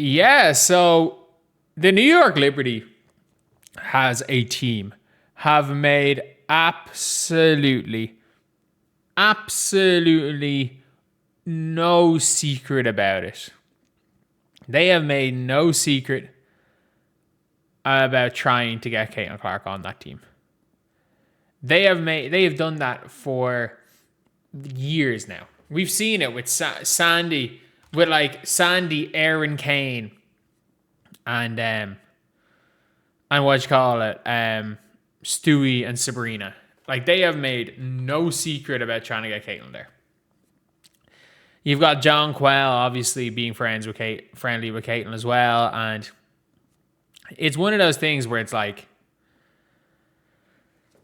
Yeah, so the New York Liberty has a team, have made absolutely no secret about it. They have made no secret about trying to get Caitlin Clark on that team. They have done that for years now. We've seen it with Sandy, Aaron Kane, and what you call it, Stewie and Sabrina. Like, they have made no secret about trying to get Caitlin there. You've got John Quell obviously being friendly with Caitlin as well, and it's one of those things where it's like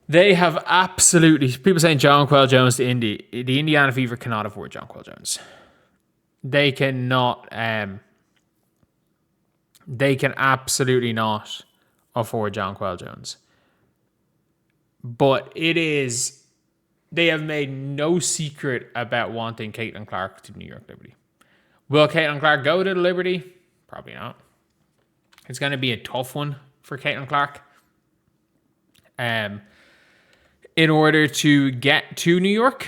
they have absolutely, people saying John Quell Jones to Indy. The Indiana Fever cannot afford John Quell Jones. They cannot. They can absolutely not afford John Quell Jones. But it is. They have made no secret about wanting Caitlin Clark to New York Liberty. Will Caitlin Clark go to the Liberty? Probably not. It's going to be a tough one for Caitlin Clark. In order to get to New York,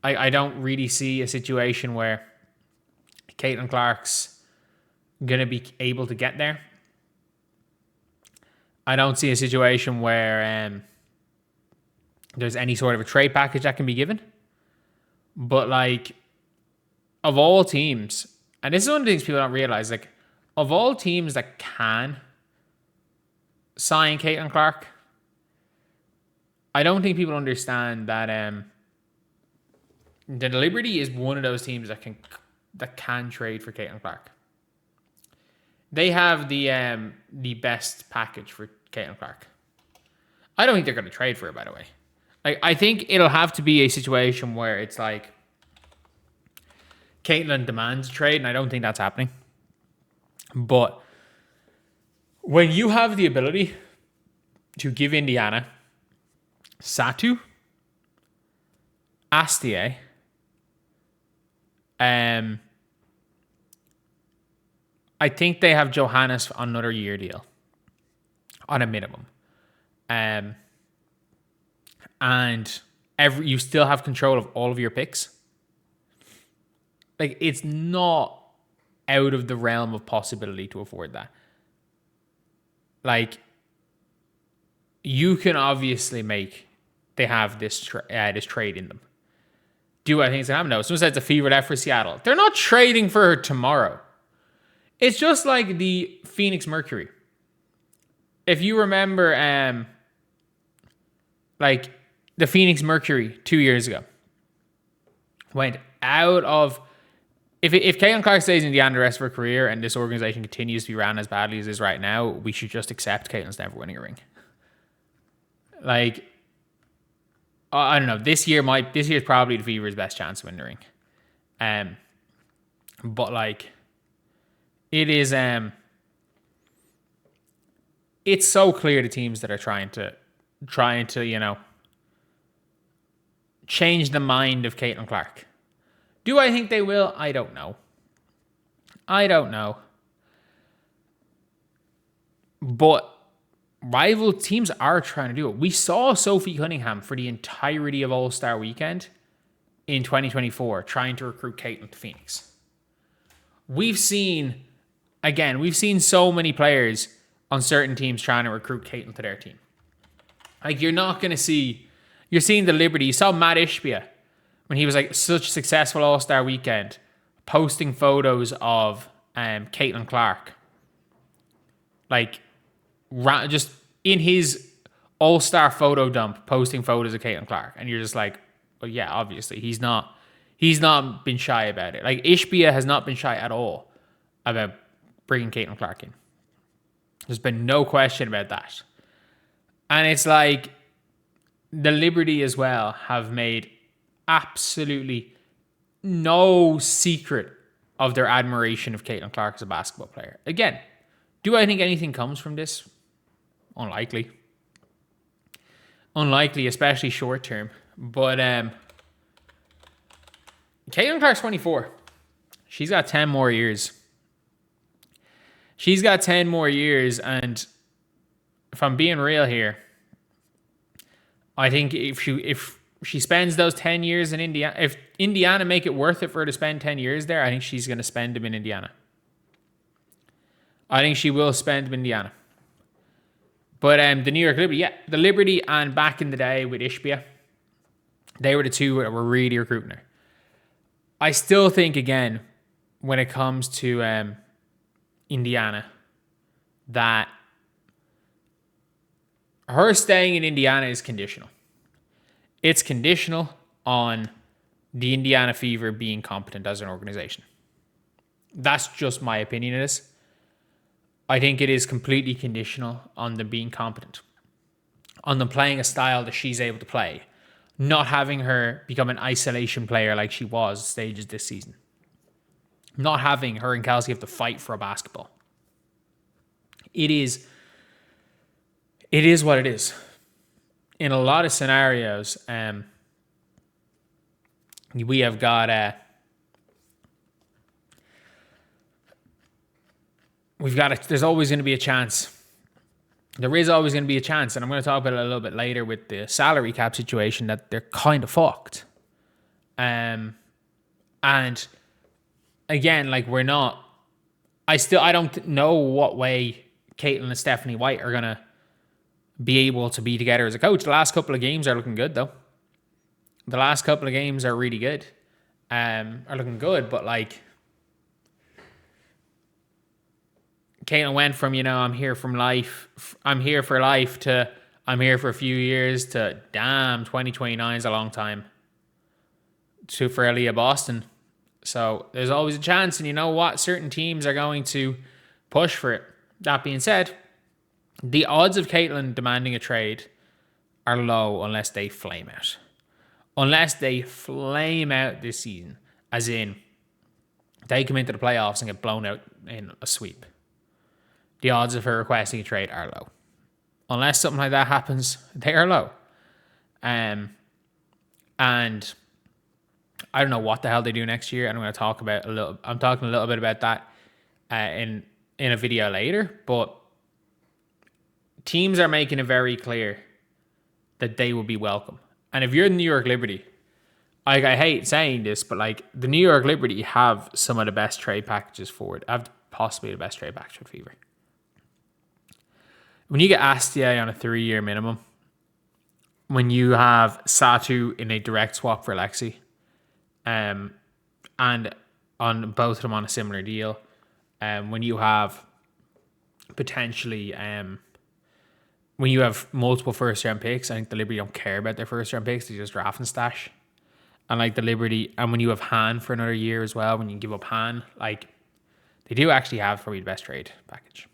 I don't really see a situation where Caitlin Clark's going to be able to get there. I don't see a situation where there's any sort of a trade package that can be given. But, like, of all teams, and this is one of the things people don't realize, like, of all teams that can sign Caitlin Clark, I don't think people understand that the Liberty is one of those teams that can trade for Caitlin Clark. They have the best package for Caitlin Clark. I don't think they're going to trade for her, by the way. I think it'll have to be a situation where it's like Caitlin demands a trade, and I don't think that's happening. But when you have the ability to give Indiana Satu, Astier, I think they have Johannes on another year deal on a minimum. And you still have control of all of your picks. Like, it's not out of the realm of possibility to afford that. Like, you can obviously they have this trade in them. Do I think it's going to happen? No. Someone said it's a fever left for Seattle. They're not trading for her tomorrow. It's just like the Phoenix Mercury. If you remember, like the Phoenix Mercury 2 years ago went out of. If Caitlin Clark stays in Indiana the rest of her career and this organization continues to be ran as badly as it is right now, we should just accept Caitlin's never winning a ring. Like, I don't know. This year is probably the Fever's best chance of winning the ring. But like, it is it's so clear to teams that are trying to change the mind of Caitlin Clark. Do I think they will? I don't know. But rival teams are trying to do it. We saw Sophie Cunningham for the entirety of All-Star Weekend in 2024 trying to recruit Caitlin to Phoenix. We've seen so many players on certain teams trying to recruit Caitlin to their team. Like, you're seeing the Liberty. You saw Matt Ishbia when he was like such a successful All-Star Weekend, posting photos of Caitlin Clark. Like, just in his All-Star photo dump, posting photos of Caitlin Clark. And you're just like, well, yeah, obviously. He's not been shy about it. Like, Ishbia has not been shy at all about bringing Caitlin Clark in. There's been no question about that. And it's like the Liberty as well have made absolutely no secret of their admiration of Caitlin Clark as a basketball player. Again, do I think anything comes from this? Unlikely, especially short term. But Caitlin Clark's 24. She's got 10 more years She's got 10 more years, and if I'm being real here, I think if she spends those 10 years in Indiana, if Indiana make it worth it for her to spend 10 years there, I think she's going to spend them in Indiana. I think she will spend them in Indiana. But the New York Liberty, the Liberty, and back in the day with Ishbia, they were the two that were really recruiting her. I still think, again, when it comes to Indiana, that her staying in Indiana is conditional. It's conditional on the Indiana Fever being competent as an organization. That's just my opinion of this. I think it is completely conditional on them being competent, on them playing a style that she's able to play, not having her become an isolation player like she was stages this season, not having her and Kelsey have to fight for a basketball. It is what it is. In a lot of scenarios, we have got there's always going to be a chance. There is always going to be a chance, and I'm going to talk about it a little bit later with the salary cap situation, that they're kind of fucked. And again, like, we're not. I don't know what way Caitlin and Stephanie White are going to be able to be together as a coach. The last couple of games are looking good, though. The last couple of games are really good. Are looking good, but like, Caitlin went from, I'm here for life, to I'm here for a few years, to damn, 2029 is a long time for Aaliyah Boston. So there's always a chance, and you know what? Certain teams are going to push for it. That being said, the odds of Caitlin demanding a trade are low unless they flame out. Unless they flame out this season, as in they come into the playoffs and get blown out in a sweep, the odds of her requesting a trade are low. Unless something like that happens, they are low. And I don't know what the hell they do next year. I'm talking a little bit about that in a video later. But teams are making it very clear that they will be welcome. And if you're the New York Liberty, I hate saying this, but like, the New York Liberty have some of the best trade packages forward. Have possibly the best trade package with Fever. When you get Astia on a 3-year minimum, when you have Satu in a direct swap for Lexi, and on both of them on a similar deal, when you have potentially, when you have multiple first-round picks, I think the Liberty don't care about their first-round picks. They just draft and stash. And like the Liberty, and when you have Han for another year as well, when you give up Han, like, they do actually have probably the best trade package.